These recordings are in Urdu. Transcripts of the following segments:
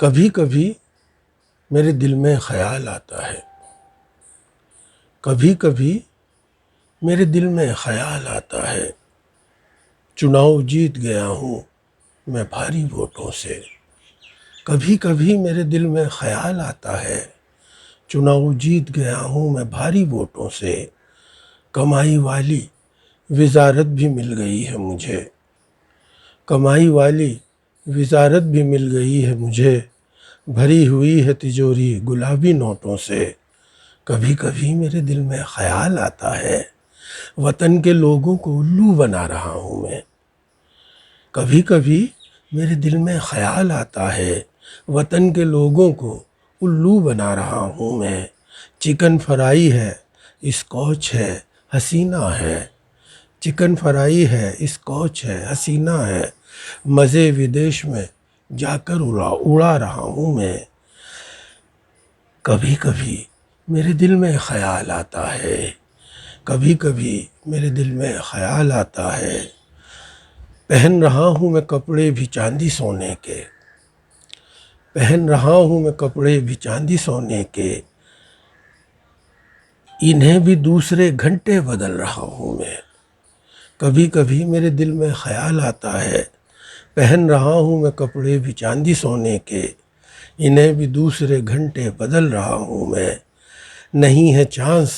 کبھی کبھی میرے دل میں خیال آتا ہے، کبھی کبھی میرے دل میں خیال آتا ہے، چناؤ جیت گیا ہوں میں بھاری ووٹوں سے۔ کبھی کبھی میرے دل میں خیال آتا ہے، چناؤ جیت گیا ہوں میں بھاری ووٹوں سے۔ کمائی والی وزارت بھی مل گئی ہے مجھے، کمائی والی وزارت بھی مل گئی ہے مجھے، بھری ہوئی ہے تجوری گلابی نوٹوں سے۔ کبھی کبھی میرے دل میں خیال آتا ہے، وطن کے لوگوں کو الو بنا رہا ہوں میں۔ کبھی کبھی میرے دل میں خیال آتا ہے، وطن کے لوگوں کو الو بنا رہا ہوں میں۔ چکن فرائی ہے، اسکوچ ہے، حسینہ ہے، چکن فرائی ہے، اسکوچ ہے، حسینہ ہے، مزے ودیش میں جا کر اڑا رہا ہوں میں۔ کبھی کبھی میرے دل میں خیال آتا ہے، کبھی کبھی میرے دل میں خیال آتا ہے، پہن رہا ہوں میں کپڑے بھی چاندی سونے کے، پہن رہا ہوں میں کپڑے بھی چاندی سونے کے، انہیں بھی دوسرے گھنٹے بدل رہا ہوں میں۔ کبھی کبھی میرے دل میں خیال آتا ہے، پہن رہا ہوں میں کپڑے بھی چاندی سونے کے، انہیں بھی دوسرے گھنٹے بدل رہا ہوں میں۔ نہیں ہے چانس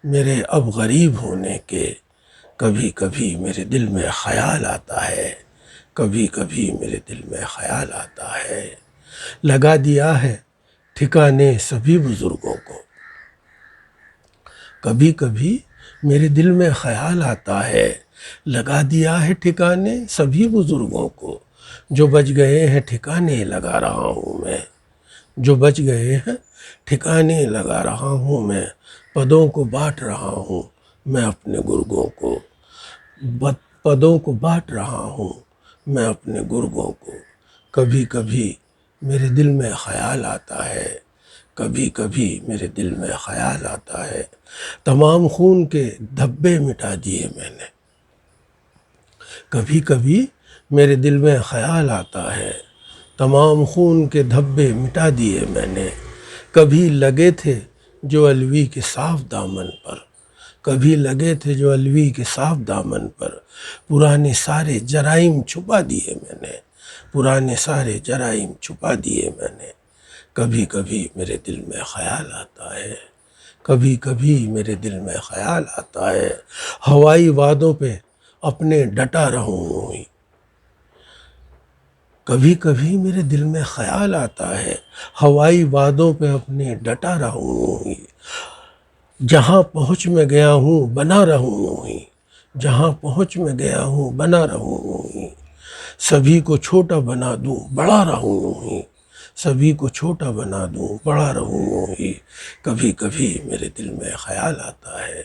میرے اب غریب ہونے کے، کبھی کبھی میرے دل میں خیال آتا ہے، کبھی کبھی میرے دل میں خیال آتا ہے۔ لگا دیا ہے ٹھکانے سبھی بزرگوں کو، کبھی کبھی میرے دل میں خیال آتا ہے، لگا دیا ہے ٹھکانے سبھی بزرگوں کو، جو بچ گئے ہیں ٹھکانے لگا رہا ہوں میں، جو بچ گئے ہیں ٹھکانے لگا رہا ہوں میں۔ پدوں کو بانٹ رہا ہوں میں اپنے گرگوں کو، پدوں کو بانٹ رہا ہوں میں اپنے گرگوں کو۔ کبھی کبھی میرے دل میں خیال آتا ہے، کبھی کبھی میرے دل میں خیال آتا ہے، تمام خون کے دھبے مٹا دیے میں نے۔ کبھی کبھی میرے دل میں خیال آتا ہے، تمام خون کے دھبے مٹا دیے میں نے۔ کبھی لگے تھے جو علوی کے صاف دامن پر، کبھی لگے تھے جو علوی کے صاف دامن پر، پرانے سارے جرائم چھپا دیے میں نے، پرانے سارے جرائم چھپا دیے میں نے۔ کبھی کبھی میرے دل میں خیال آتا ہے، کبھی کبھی میرے دل میں خیال آتا ہے، ہوائی وعدوں پہ اپنے ڈٹا رہوں ہی۔ کبھی کبھی میرے دل میں خیال آتا ہے، ہوائی وعدوں پہ اپنے ڈٹا رہوں ہی، جہاں پہنچ میں گیا ہوں بنا رہوں ہی، جہاں پہنچ میں گیا ہوں بنا رہوں ہی، سبھی کو چھوٹا بنا دوں بڑا رہوں ہی، سبھی کو چھوٹا بنا دوں بڑا رہوں ہی۔ کبھی کبھی میرے دل میں خیال آتا ہے۔